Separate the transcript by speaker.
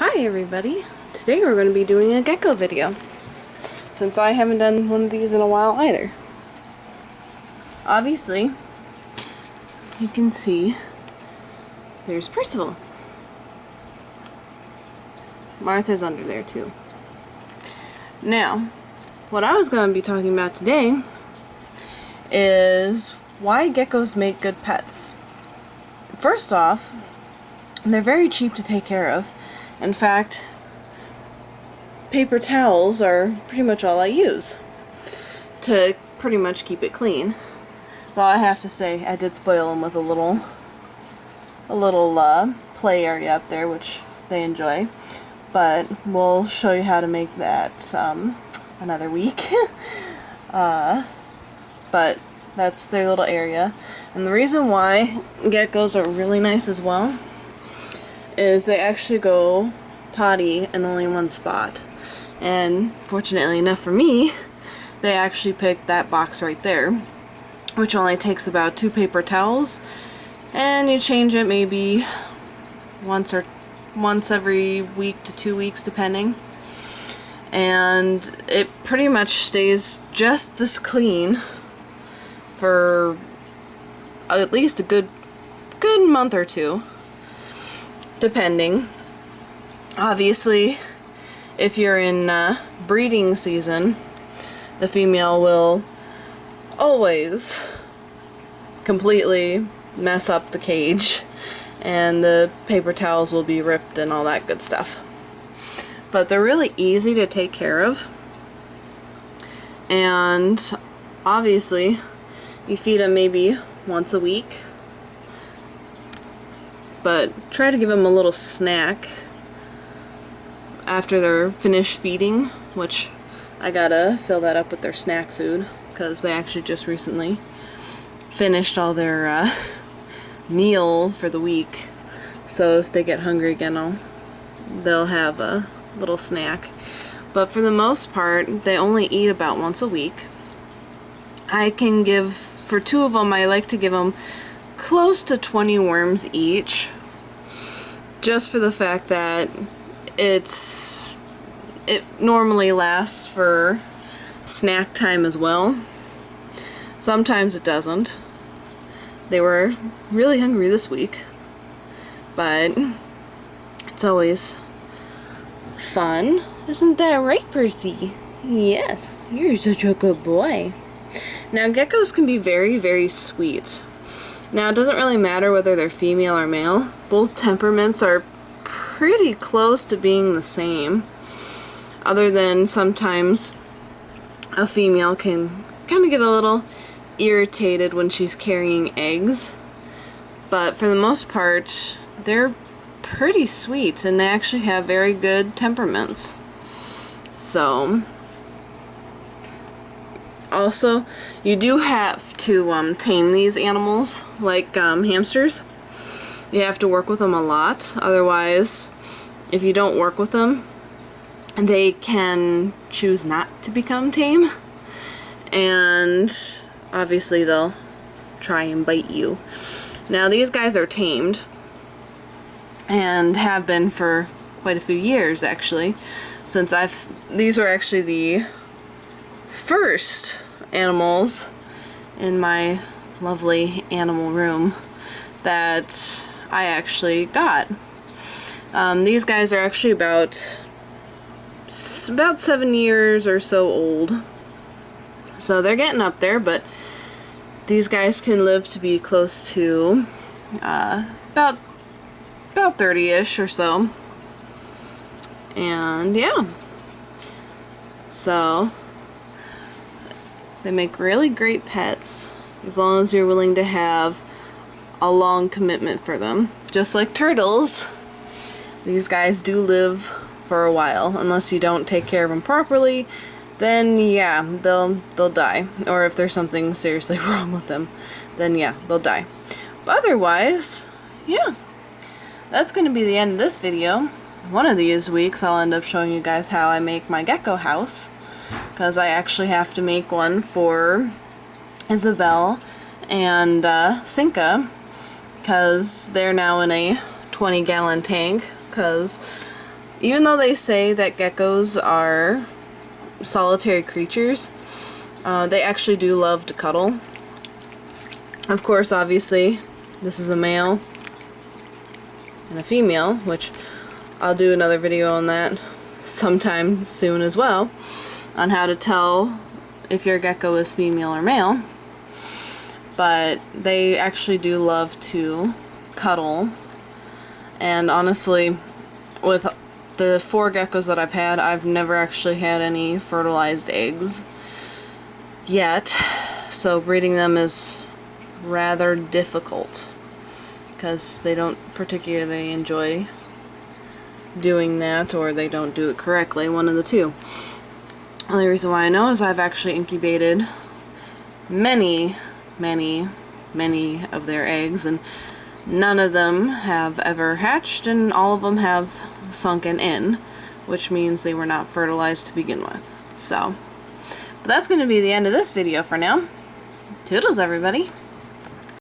Speaker 1: Hi everybody! Today we're going to be doing a gecko video, since I haven't done one of these in a while either. Obviously, you can see there's Percival. Martha's under there too. Now, what I was going to be talking about today is why geckos make good pets. First off, they're very cheap to take care of. In fact, paper towels are pretty much all I use to pretty much keep it clean. Though I have to say, I did spoil them with a little play area up there, which they enjoy. But we'll show you how to make that another week. But that's their little area. And the reason why geckos are really nice as well is they actually go potty in only one spot. And fortunately enough for me, they actually picked that box right there, which only takes about 2 paper towels, and you change it maybe once every week to 2 weeks depending, and it pretty much stays just this clean for at least a good month or two, depending. Obviously, if you're in breeding season, the female will always completely mess up the cage and the paper towels will be ripped and all that good stuff. But they're really easy to take care of, and obviously you feed them maybe once a week, but try to give them a little snack after they're finished feeding, which I gotta fill that up with their snack food because they actually just recently finished all their meal for the week. So if they get hungry again, they'll have a little snack. But for the most part, they only eat about once a week. I can give, for 2 of them, I like to give them close to 20 worms each, just for the fact that it normally lasts for snack time as well. Sometimes it doesn't. They were really hungry this week, but it's always fun. Isn't that right, Percy? Yes, you're such a good boy. Now, geckos can be very, very sweet. Now, it doesn't really matter whether they're female or male. Both temperaments are pretty close to being the same, other than sometimes a female can kind of get a little irritated when she's carrying eggs. But for the most part, they're pretty sweet, and they actually have very good temperaments. So, also, you do have to tame these animals, like hamsters. You have to work with them a lot. Otherwise, if you don't work with them, they can choose not to become tame. And obviously they'll try and bite you. Now, these guys are tamed and have been for quite a few years, actually, since these were actually the first animals in my lovely animal room that I actually got. These guys are actually about 7 years or so old, so they're getting up there, but these guys can live to be close to about 30-ish or so. And yeah, so they make really great pets as long as you're willing to have a long commitment for them. Just like turtles, these guys do live for a while. Unless you don't take care of them properly, then yeah, they'll die. Or if there's something seriously wrong with them, then yeah, they'll die. But otherwise, yeah, that's going to be the end of this video. One of these weeks I'll end up showing you guys how I make my gecko house, because I actually have to make one for Isabel and Cinca, because they're now in a 20-gallon tank, because even though they say that geckos are solitary creatures, they actually do love to cuddle. Of course, obviously, this is a male and a female, which I'll do another video on that sometime soon as well, on how to tell if your gecko is female or male. But they actually do love to cuddle, and honestly, with the 4 geckos that I've had, I've never actually had any fertilized eggs yet, so breeding them is rather difficult because they don't particularly enjoy doing that, or they don't do it correctly, one of the two. The only reason why I know is I've actually incubated many of their eggs, and none of them have ever hatched, and all of them have sunken in, which means they were not fertilized to begin with. So, but that's going to be the end of this video for now. Toodles, everybody!